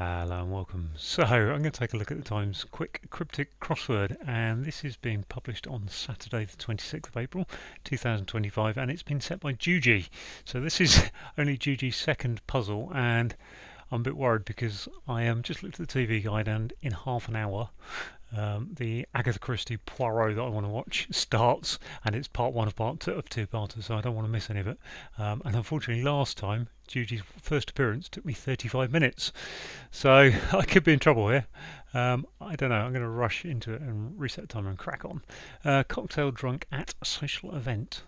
Hello and welcome. So I'm going to take a look at the Times quick cryptic crossword, and this is being published on Saturday the 26th of April 2025, and it's been set by Juji. So this is only Juji's second puzzle, and I'm a bit worried because I just looked at the TV guide, and in half an hour the Agatha Christie Poirot that I want to watch starts, and it's part one of two parters, so I don't want to miss any of it. And unfortunately, last time Juji's first appearance took me 35 minutes, so I could be in trouble here. I don't know. I'm going to rush into it and reset the timer and crack on. Cocktail drunk at a social event.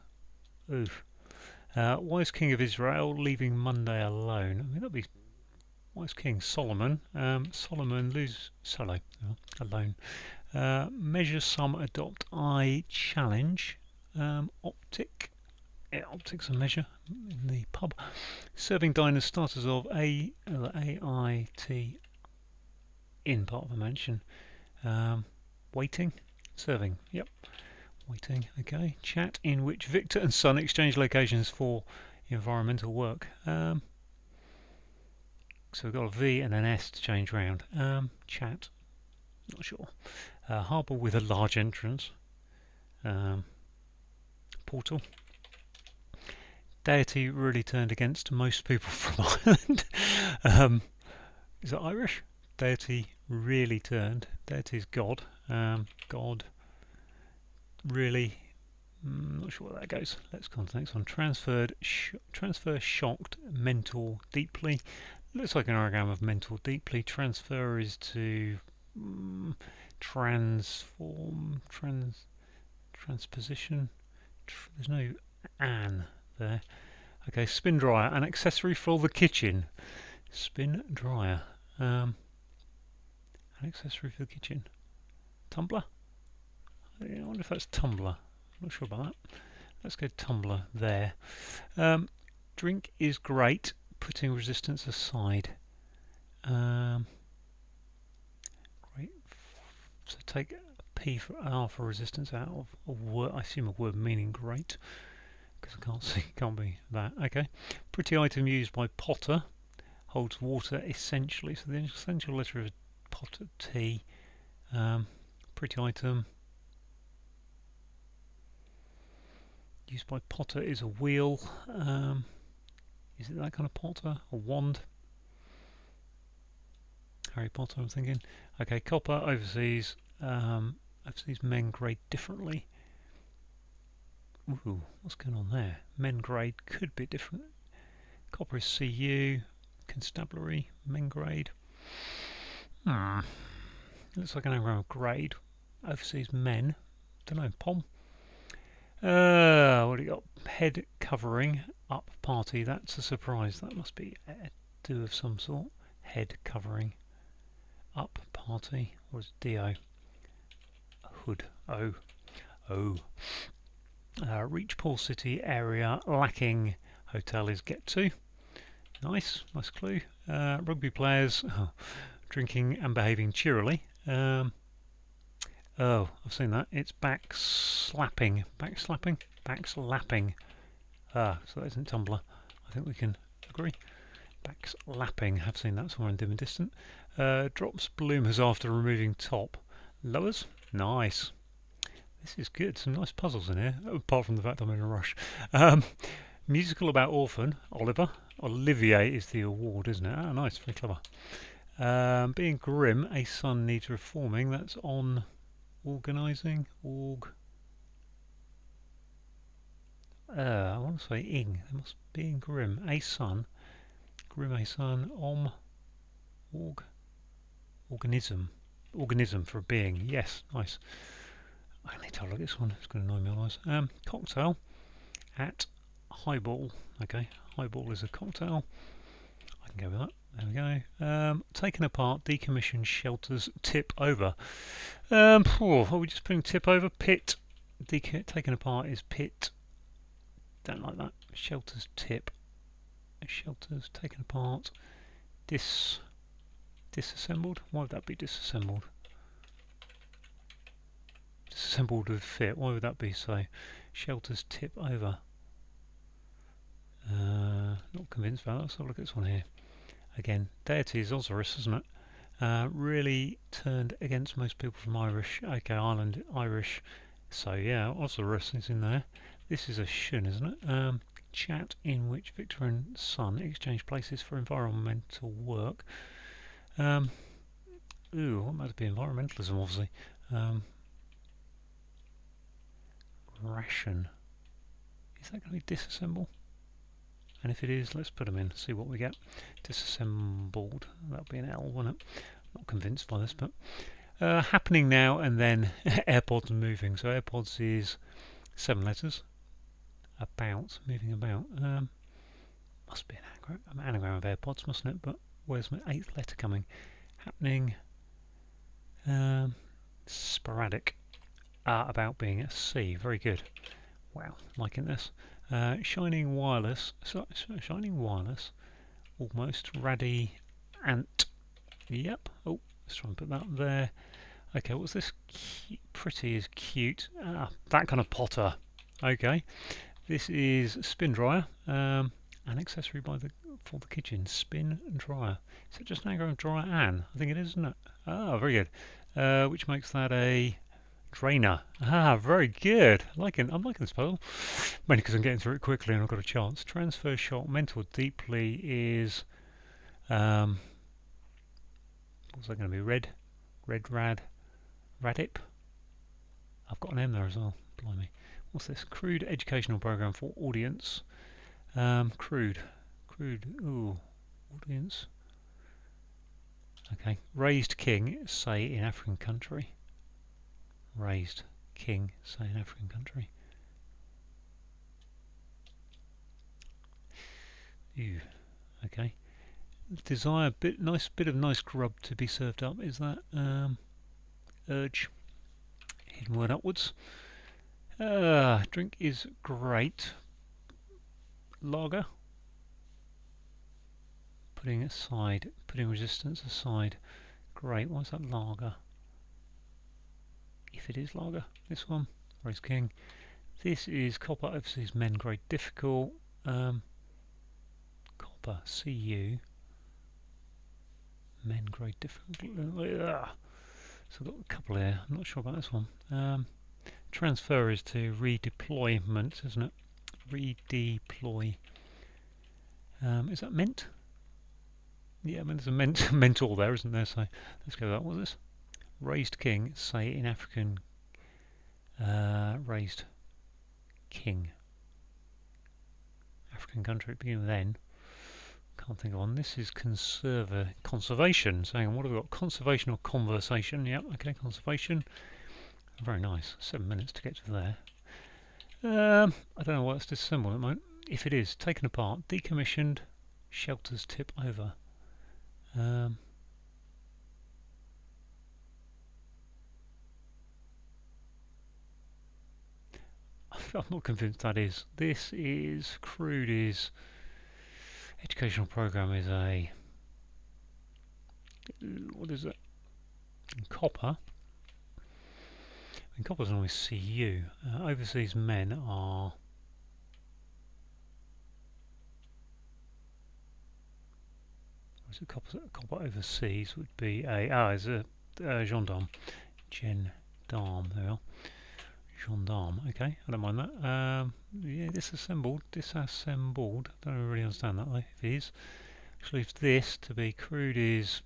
Oof. Wise King of Israel leaving Monday alone. I mean, that'd be Wise King Solomon. Solomon lose solo alone. Measure some adopt I challenge. Optic. Yeah, optics a measure in the pub. Serving diners starters of AIT in part of a mansion. Waiting. Serving. Yep. Waiting. Okay. Chat in which Victor and Son exchange locations for environmental work. So we've got a V and an S to change round. Chat. Not sure. Harbour with a large entrance. Portal. Deity really turned against most people from Ireland. Is that Irish? Deity really turned. Deity is God. God really. Not sure where that goes. Let's go on to the next one. Transfer shocked, mental, deeply. Looks like an anagram of mental, deeply. Transfer is to transform, transposition. There's no an there. Okay, spin dryer, an accessory for the kitchen. Spin dryer. An accessory for the kitchen. Tumbler? I wonder if that's tumbler. I'm not sure about that. Let's go tumbler there. Drink is great, putting resistance aside. Great. So take P for R for resistance out of a word. I assume a word meaning great, because I can't see. Can't be that. Okay. Pretty item used by Potter. Holds water essentially. So the essential letter is Potter T. Pretty item used by Potter is a wheel. Is it that kind of Potter? A wand? Harry Potter, I'm thinking. Okay, copper, overseas. Overseas men grade differently. Ooh, what's going on there? Men grade could be different. Copper is CU. Constabulary, men grade. Looks like an anagram of grade. Overseas men. Don't know, POM. What do you got? Head covering, up party. That's a surprise. That must be a do of some sort. Head covering, up party. Or is it DO? Hood. O. Reach Pool City area lacking. Hotel is get to. Nice clue. Rugby players drinking and behaving cheerily. Oh, I've seen that. It's backslapping. So that isn't tumbler. I think we can agree. Backslapping. Have seen that somewhere in dim and distant. Drops bloomers after removing top. Lowers. Nice. This is good. Some nice puzzles in here. Apart from the fact I'm in a rush. Musical about orphan. Olivier is the award, isn't it? Ah, nice. Very clever. Being grim, a son needs reforming. That's on organising. I want to say ing. There must be in grim. A son. Grim a son. Organism. Organism for a being. Yes, nice. I need to have a look at this one. It's going to annoy me otherwise. Cocktail at highball. Okay, highball is a cocktail. I can go with that. There we go. Taken apart, decommissioned shelters, tip over. Are we just putting tip over? Pit. Taken apart is pit. Don't like that. Shelters, tip. Shelters taken apart. Disassembled. Why would that be disassembled? Disassembled with fit. Why would that be so? Shelters tip over. Not convinced about that. Let's have a look at this one here. Again, deity is Osiris, isn't it? Really turned against most people from Irish, okay, Ireland, Irish. So yeah, Osiris is in there. This is a shun, isn't it? Chat in which Victor and Son exchange places for environmental work. What might be environmentalism, obviously. Ration. Is that going to be disassemble? And if it is, let's put them in, see what we get. Disassembled. That'll be an L, won't it? Not convinced by this, but happening now and then. AirPods moving. So AirPods is 7 letters. About, moving about. Must be an anagram of AirPods, mustn't it? But where's my 8th letter coming? Happening. Sporadic. About being a C. Very good. Wow, liking this. Shining wireless. Shining wireless. Almost. Ant. Yep. Oh, let's try and put that there. Okay, what's this? Pretty is cute. That kind of Potter. Okay. This is spin dryer. An accessory for the kitchen. Spin dryer. Is it just an anagram of dryer Anne? I think it is, isn't it? Very good. Which makes that a drainer. Very good. I'm liking this puzzle. Mainly because I'm getting through it quickly and I've got a chance. Transfer shot. Mental deeply is. What's that going to be? Red Radip. I've got an M there as well. Blimey. What's this? Crude educational program for audience. Crude. Ooh, audience. Okay. Raised king. Say in African country. Raised king. Say in African country. Ew. Okay. Desire nice bit of nice grub to be served up. Is that urge? Hidden word upwards. Drink is great. Lager. Putting resistance aside. Great. What's that lager? If it is lager, this one. Raise king. This is copper overseas men great difficult. Copper CU. Men great difficult. So I've got a couple here. I'm not sure about this one. Transfer is to redeployment, isn't it? Redeploy. Is that meant? Yeah, I mean, there's a mentor there, isn't there? So let's go with that. What's this? Raised king. Say in African. Raised king. African country. Begin with N. Can't think of one. This is conservation. So hang on, what have we got? Conservation or conversation? Yep, okay, conservation. Very nice. 7 minutes to get to there. I don't know why it's disassembled at the moment. If it is, taken apart, decommissioned, shelters tip over. I'm not convinced that is. This is crude is educational program is a what is it? Copper. And copper's always CU. Overseas men are copper overseas would be is a gendarme. Gendarme, there we are. Gendarme, okay, I don't mind that. Yeah, disassembled. Don't really understand that though, if it is. Which leaves this to be crude is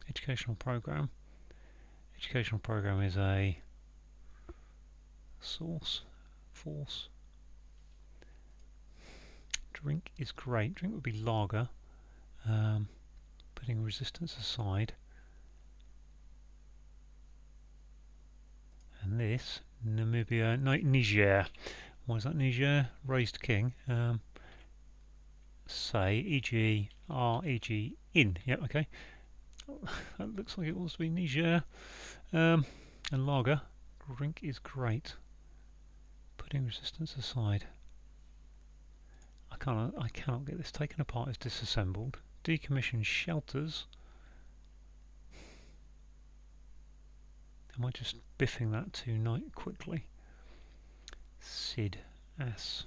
educational program. Educational program is a force. Drink is great. Drink would be lager. Putting resistance aside. And this, Namibia, Niger. Why is that Niger? Raised king. Say, e.g., R-E-G, in. Yep, okay. That looks like it wants to be Niger. And lager. Drink is great. Putting resistance aside. I cannot get this taken apart as disassembled. Decommissioned shelters. Am I just biffing that too quickly? Sid, ass.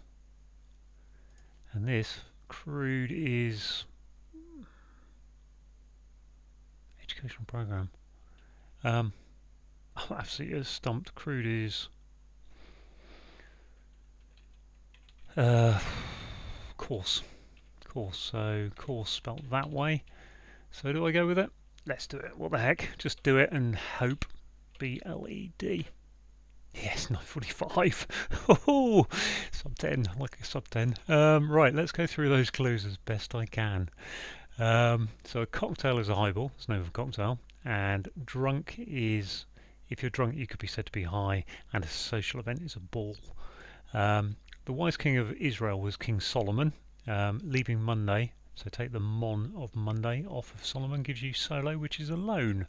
And this crude is computational program. I'm absolutely stumped. Crude is coarse. So coarse spelt that way. So do I go with it? Let's do it. What the heck? Just do it and hope. BLED. Yes, 9:45. Oh, sub 10, like a sub 10. Right, let's go through those clues as best I can. So a cocktail is a highball. It's the name of a cocktail. And drunk is, if you're drunk, you could be said to be high. And a social event is a ball. The wise king of Israel was King Solomon. Leaving Monday, so take the mon of Monday off of Solomon, gives you solo, which is alone.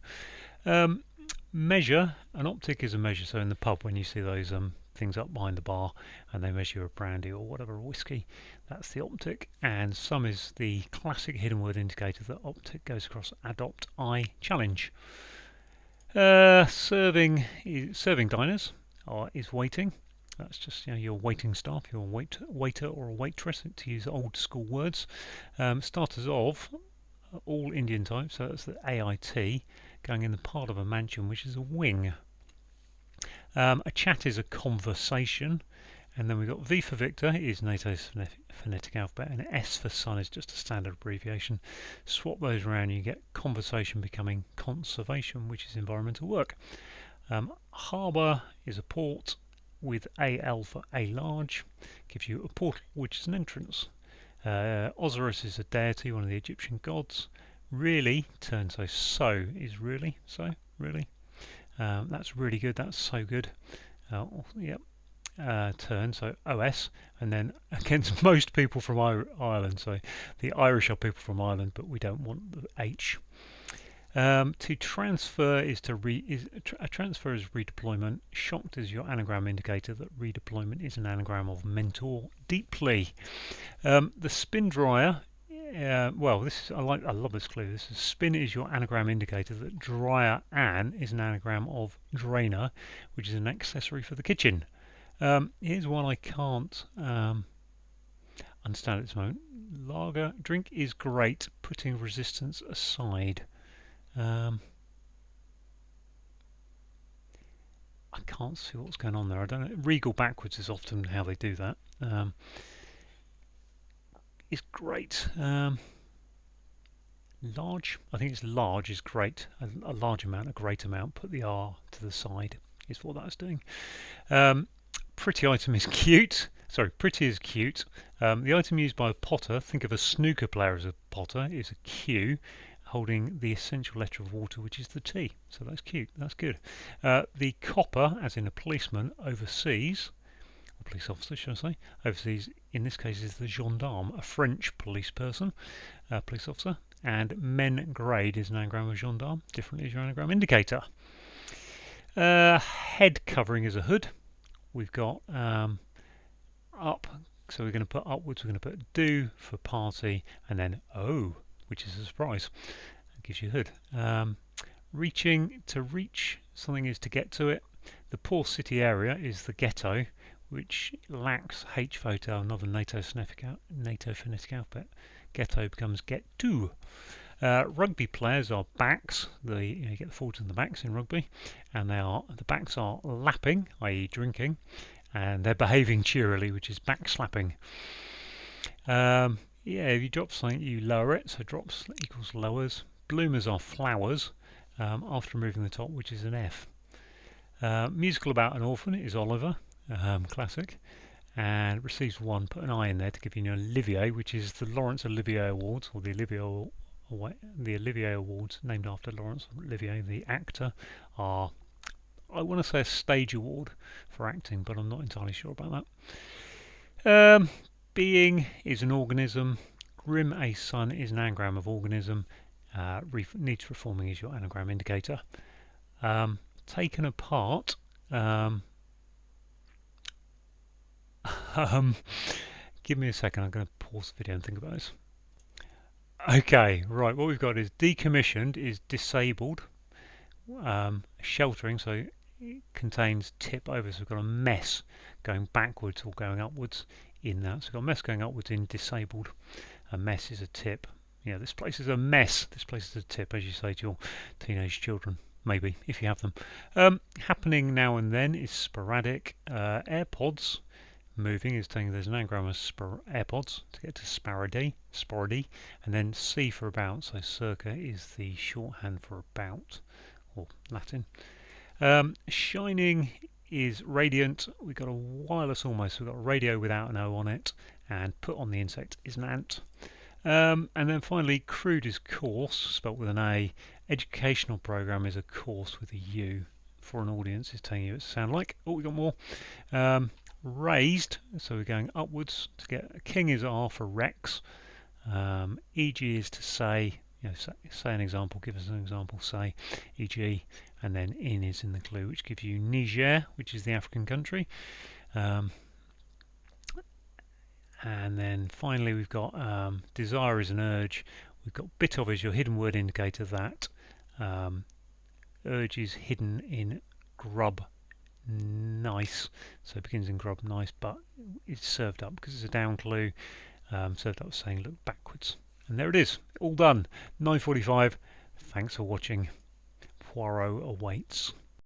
Measure, an optic is a measure, so in the pub when you see those things up behind the bar and they measure a brandy or whatever, whiskey, that's the optic. And some is the classic hidden word indicator that optic goes across. Adopt, I, challenge. Serving diners is waiting. That's just your waiting staff, your waiter or a waitress, to use old school words. Starters of all Indian type, so that's the AIT, going in the part of a mansion, which is a wing. A chat is a conversation, and then we've got V for Victor is NATO's phonetic alphabet, and S for Sun is just a standard abbreviation. Swap those around, you get conversation becoming conservation, which is environmental work. Harbour is a port, with AL for A large, gives you a portal, which is an entrance. Osiris is a deity, one of the Egyptian gods. Really turns, so is really, so really. That's really good, that's so good. Yep. Turn, so OS, and then against most people from Ireland, so the Irish are people from Ireland, but we don't want the H. To transfer is a transfer is redeployment. Shocked is your anagram indicator that redeployment is an anagram of mentor deeply. The spin dryer. Well, this is, I love this clue. This is spin is your anagram indicator that dryer an is an anagram of drainer, which is an accessory for the kitchen. Here's one I can't understand at this moment. Lager drink is great, putting resistance aside. I can't see what's going on there. I don't know. Regal backwards is often how they do that. It's great. Large, I think it's large is great. A large amount, a great amount. Put the R to the side is what that's doing. Pretty item is cute. Sorry, pretty is cute. The item used by a potter, think of a snooker player as a potter, is a Q, holding the essential letter of water, which is the T. So that's cute, that's good. The copper, as in a policeman, overseas, or police officer should I say, overseas in this case is the gendarme, a French police person, police officer, and men grade is an anagram of gendarme, differently is your anagram indicator. Head covering is a hood. We've got up, so we're going to put upwards, we're going to put do for party, and then O, which is a surprise. That gives you hood. Reaching, to reach something is to get to it. The poor city area is the ghetto, which lacks H for hotel, another NATO phonetic alphabet. Ghetto becomes get to. Rugby players are backs. You get the forwards and the backs in rugby, and the backs are lapping, i.e. drinking, and they're behaving cheerily, which is backslapping. If you drop something, you lower it, so drops equals lowers. Bloomers are flowers, after removing the top, which is an F. Musical about an orphan is Oliver, classic, and receives 1, put an I in there to give you an Olivier, which is the Laurence Olivier Awards, or the Olivier Awards, named after Laurence Olivier, the actor, are, I want to say, a stage award for acting, but I'm not entirely sure about that. Being is an organism. Grim a sun is an anagram of organism. Needs reforming is your anagram indicator. Taken apart. Give me a second. I'm going to pause the video and think about this. Okay, right. What we've got is decommissioned is disabled. Sheltering, so it contains tip over. So we've got a mess going backwards or going upwards in that. So we've got a mess going upwards in disabled. A mess is a tip. Yeah, this place is a mess. This place is a tip, as you say to your teenage children, maybe, if you have them. Happening now and then is sporadic. AirPods moving is telling you there's an anagram of AirPods to get to sporady, and then C for about, so circa is the shorthand for about, or Latin. Shining is radiant. We've got a wireless almost. We've got a radio without an O on it, and put on the insect is an ant. And then finally, crude is coarse, spelt with an A. Educational program is a course with a U. For an audience is telling you it sound like. Oh, we got more. Raised, so we're going upwards to get. King is R for Rex. E.g. is to say. Say an example. Give us an example. Say, e.g. And then in is in the clue, which gives you Niger, which is the African country. And then finally we've got desire is an urge. We've got bit of is your hidden word indicator that. Urge is hidden in grub nice. So it begins in grub nice, but it's served up because it's a down clue. Served up saying look backwards. And there it is. All done. 9:45. Thanks for watching. Poirot awaits.